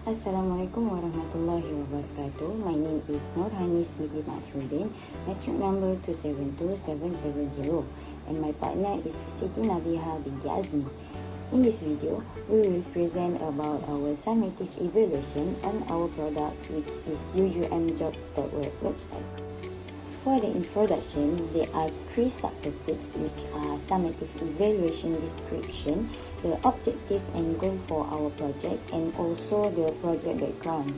Assalamualaikum warahmatullahi wabarakatuh. My name is Nurhanis Widi Masrudin, metric number 272770, and my partner is Siti Nabiha binti Azmi. In this video, we will present about our summative evaluation on our product, which is UUMJob.Web website. For the introduction, there are three subtopics, which are summative evaluation description, the objective and goal for our project, and also the project background.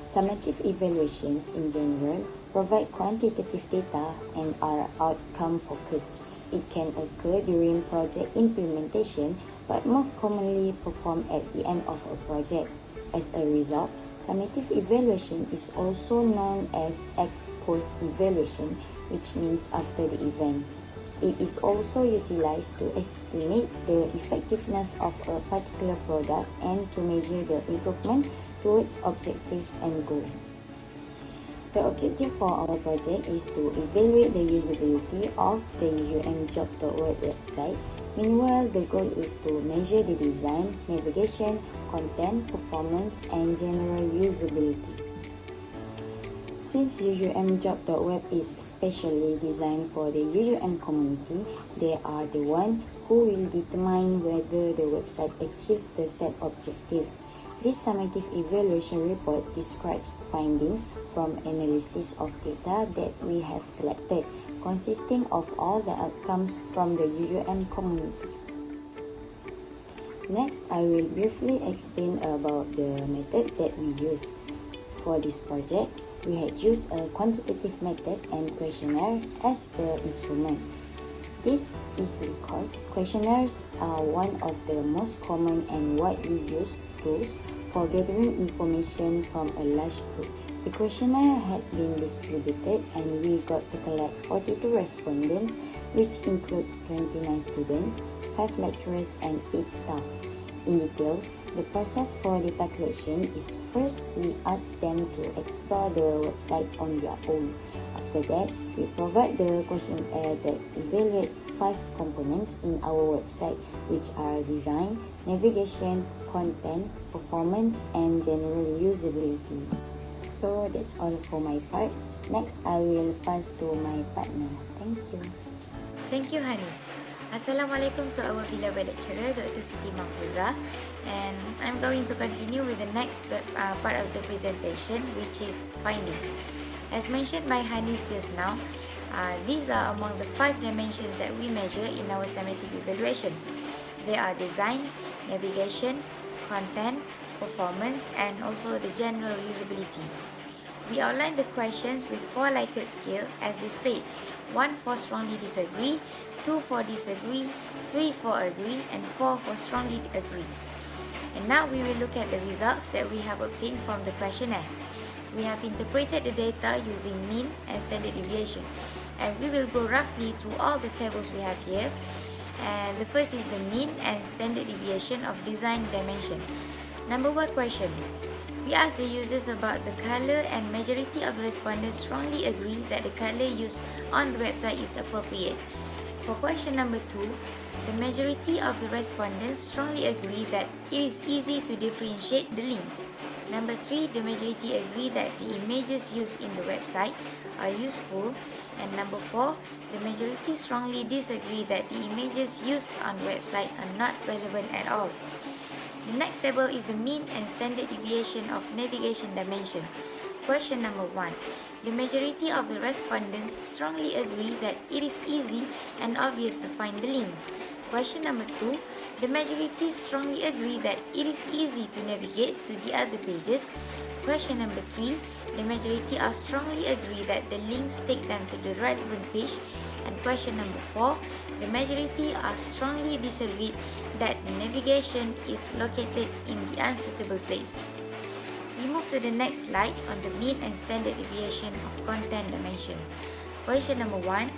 Summative evaluations in general provide quantitative data and are outcome focused. It can occur during project implementation, but most commonly performed at the end of a project. As a result, summative evaluation is also known as ex-post evaluation, which means after the event. It is also utilized to estimate the effectiveness of a particular product and to measure the improvement towards objectives and goals. The objective for our project is to evaluate the usability of the UUMJob.Web website. Meanwhile, the goal is to measure the design, navigation, content, performance, and general usability. Since UUMJob.Web is specially designed for the UUM community, they are the one who will determine whether the website achieves the set objectives. This summative evaluation report describes findings from analysis of data that we have collected, consisting of all the outcomes from the UUM communities. Next, I will briefly explain about the method that we use. For this project, we had used a quantitative method and questionnaire as the instrument. This is because questionnaires are one of the most common and widely used tools for gathering information from a large group. The questionnaire had been distributed and we got to collect 42 respondents, which includes 29 students, 5 lecturers, and 8 staff. In details, the process for data collection is first we ask them to explore the website on their own. After that, we provide the questionnaire that evaluate 5 components in our website, which are design, navigation, content, performance, and general usability. So that's all for my part. Next, I will pass to my partner. Thank you. Thank you, Hanis. Assalamualaikum to our beloved lecturer, Dr. Siti Mahfuza, and I'm going to continue with the next part of the presentation, which is findings. As mentioned by Hanis just now, these are among the 5 dimensions that we measure in our summative evaluation. They are design, navigation, content, performance, and also the general usability. We outline the questions with 4 Likert scale as displayed. 1 for strongly disagree, 2 for disagree, 3 for agree, and 4 for strongly agree. And now we will look at the results that we have obtained from the questionnaire. We have interpreted the data using mean and standard deviation, and we will go roughly through all the tables we have here. And the first is the mean and standard deviation of design dimension. Number 1 question. We asked the users about the color, and majority of the respondents strongly agree that the color used on the website is appropriate. For question number 2, the majority of the respondents strongly agree that it is easy to differentiate the links. Number 3, the majority agree that the images used in the website are useful. And number 4, the majority strongly disagree that the images used on the website are not relevant at all. The next table is the mean and standard deviation of navigation dimension. Question number 1. The majority of the respondents strongly agree that it is easy and obvious to find the links. Question number 2. The majority strongly agree that it is easy to navigate to the other pages. Question number 3. The majority are strongly agree that the links take them to the relevant page. And question number 4, the majority are strongly disagreed that the navigation is located in the unsuitable place. We move to the next slide on the mean and standard deviation of content dimension. Question number 1,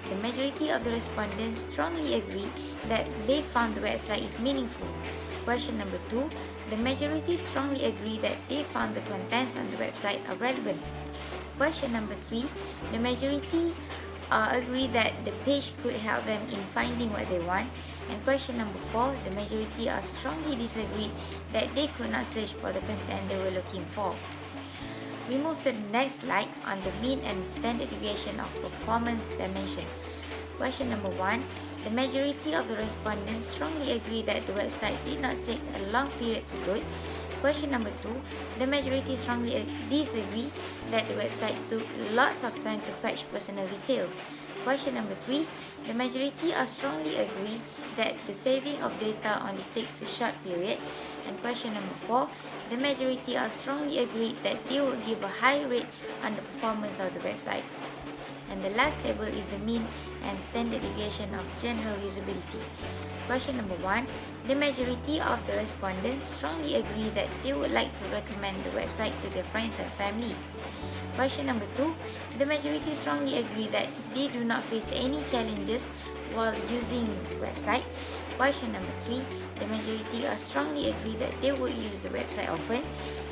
the majority of the respondents strongly agree that they found the website is meaningful. Question number 2, the majority strongly agree that they found the contents on the website are relevant. Question number 3, the majority agree that the page could help them in finding what they want. And question number 4, the majority are strongly disagreed that they could not search for the content they were looking for. We move to the next slide on the mean and standard deviation of performance dimension. Question number 1, the majority of the respondents strongly agree that the website did not take a long period to load. Question number 2, the majority strongly disagree that the website took lots of time to fetch personal details. Question number 3, the majority are strongly agree that the saving of data only takes a short period. And question number 4, the majority are strongly agreed that they will give a high rate on the performance of the website. And the last table is the mean and standard deviation of general usability. Question number 1, the majority of the respondents strongly agree that they would like to recommend the website to their friends and family. Question number 2, the majority strongly agree that they do not face any challenges while using the website. Question number 3, the majority are strongly agree that they will use the website often.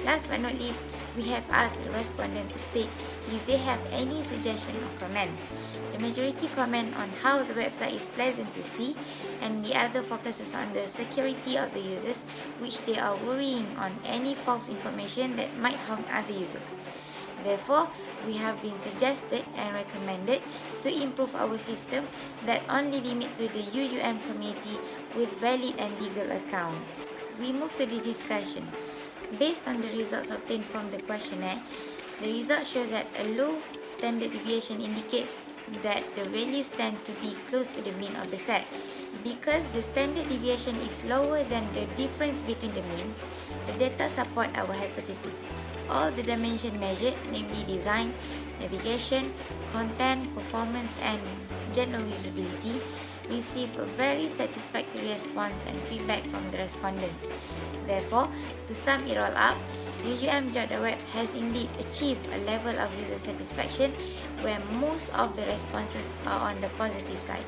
Last but not least, we have asked the respondent to state if they have any suggestion or comments. The majority comment on how the website is pleasant to see, and the other focuses on the security of the users, which they are worrying on any false information that might harm other users. Therefore, we have been suggested and recommended to improve our system that only limit to the UUM community with valid and legal account. We move to the discussion. Based on the results obtained from the questionnaire, the results show that a low standard deviation indicates that the values tend to be close to the mean of the set. Because the standard deviation is lower than the difference between the means, the data support our hypothesis. All the dimensions measured, namely design, navigation, content, performance, and general usability, receive a very satisfactory response and feedback from the respondents. Therefore, to sum it all up, UUMJob.Web has indeed achieved a level of user satisfaction where most of the responses are on the positive side.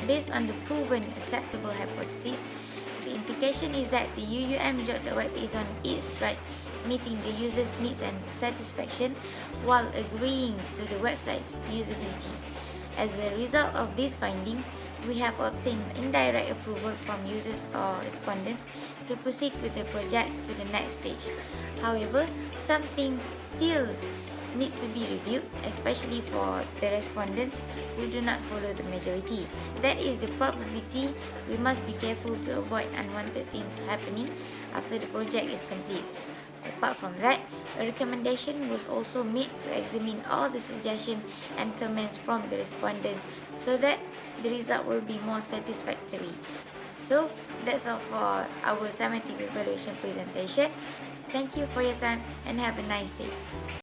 Based on the proven acceptable hypothesis, the implication is that the UUMJob.Web is on its track, meeting the user's needs and satisfaction while agreeing to the website's usability. As a result of these findings, we have obtained indirect approval from users or respondents to proceed with the project to the next stage. However, some things still need to be reviewed, especially for the respondents who do not follow the majority. That is the probability. We must be careful to avoid unwanted things happening after the project is complete. Apart from that, a recommendation was also made to examine all the suggestions and comments from the respondents so that the result will be more satisfactory. So, that's all for our summative evaluation presentation. Thank you for your time and have a nice day.